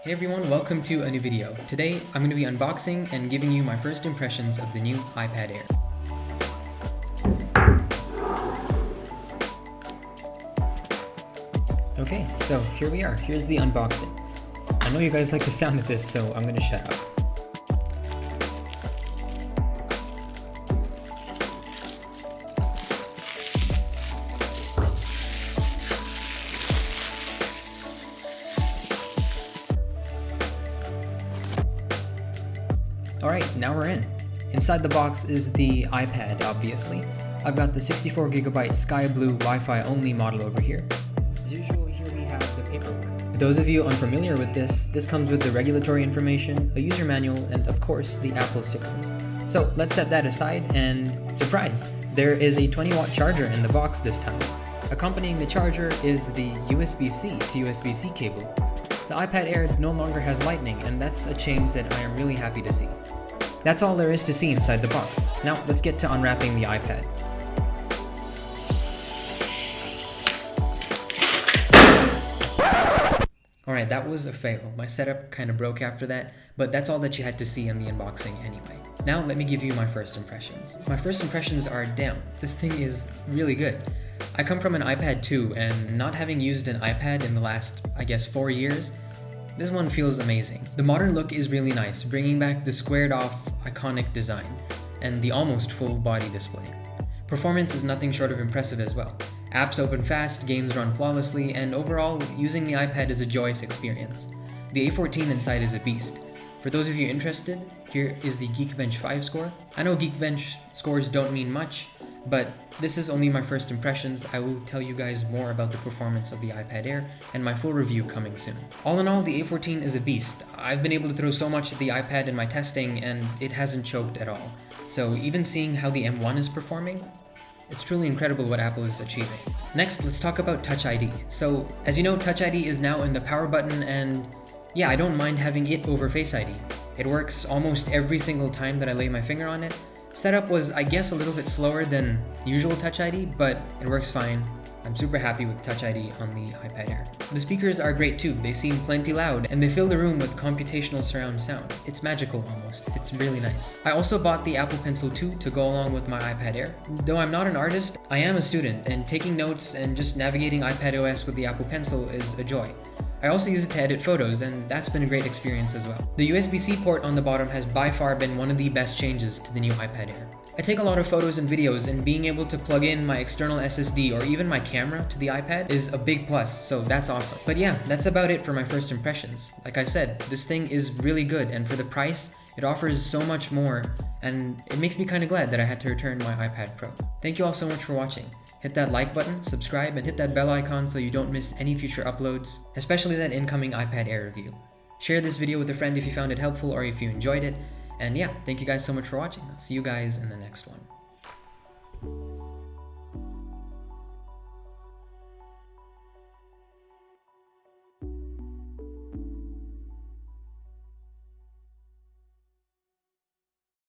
Hey everyone, welcome to a new video. Today, I'm going to be unboxing and giving you my first impressions of the new iPad Air. Okay, so here we are. Here's the unboxing. I know you guys like the sound of this, so I'm going to shut up. Alright, now we're in. Inside the box is the iPad, obviously. I've got the 64GB Sky Blue Wi-Fi only model over here. As usual, here we have the paperwork. For those of you unfamiliar with this comes with the regulatory information, a user manual, and of course, the Apple signals. So let's set that aside and surprise! There is a 20-watt charger in the box this time. Accompanying the charger is the USB-C to USB-C cable. The iPad Air no longer has Lightning, and that's a change that I am really happy to see. That's all there is to see inside the box. Now let's get to unwrapping the iPad. Alright, that was a fail. My setup kind of broke after that, but that's all that you had to see in the unboxing anyway. Now let me give you my first impressions. My first impressions are, damn, this thing is really good. I come from an iPad 2, and not having used an iPad in the last, I guess, 4 years, this one feels amazing. The modern look is really nice, bringing back the squared off, iconic design, and the almost full body display. Performance is nothing short of impressive as well. Apps open fast, games run flawlessly, and overall, using the iPad is a joyous experience. The A14 inside is a beast. For those of you interested, here is the Geekbench 5 score. I know Geekbench scores don't mean much, but this is only my first impressions. I will tell you guys more about the performance of the iPad Air and my full review coming soon. All in all, the A14 is a beast. I've been able to throw so much at the iPad in my testing and it hasn't choked at all. So even seeing how the M1 is performing, it's truly incredible what Apple is achieving. Next, let's talk about Touch ID. So as you know, Touch ID is now in the power button, and yeah, I don't mind having it over Face ID. It works almost every single time that I lay my finger on it. Setup was, I guess, a little bit slower than usual Touch ID, but it works fine. I'm super happy with Touch ID on the iPad Air. The speakers are great too. They seem plenty loud, and they fill the room with computational surround sound. It's magical almost. It's really nice. I also bought the Apple Pencil 2 to go along with my iPad Air. Though I'm not an artist, I am a student, and taking notes and just navigating iPadOS with the Apple Pencil is a joy. I also use it to edit photos, and that's been a great experience as well. The USB-C port on the bottom has by far been one of the best changes to the new iPad Air. I take a lot of photos and videos, and being able to plug in my external SSD or even my camera to the iPad is a big plus, so that's awesome. But yeah, that's about it for my first impressions. Like I said, this thing is really good, and for the price, it offers so much more, and it makes me kind of glad that I had to return my iPad Pro. Thank you all so much for watching. Hit that like button, subscribe, and hit that bell icon so you don't miss any future uploads, especially that incoming iPad Air review. Share this video with a friend if you found it helpful or if you enjoyed it. And yeah, thank you guys so much for watching. I'll see you guys in the next one.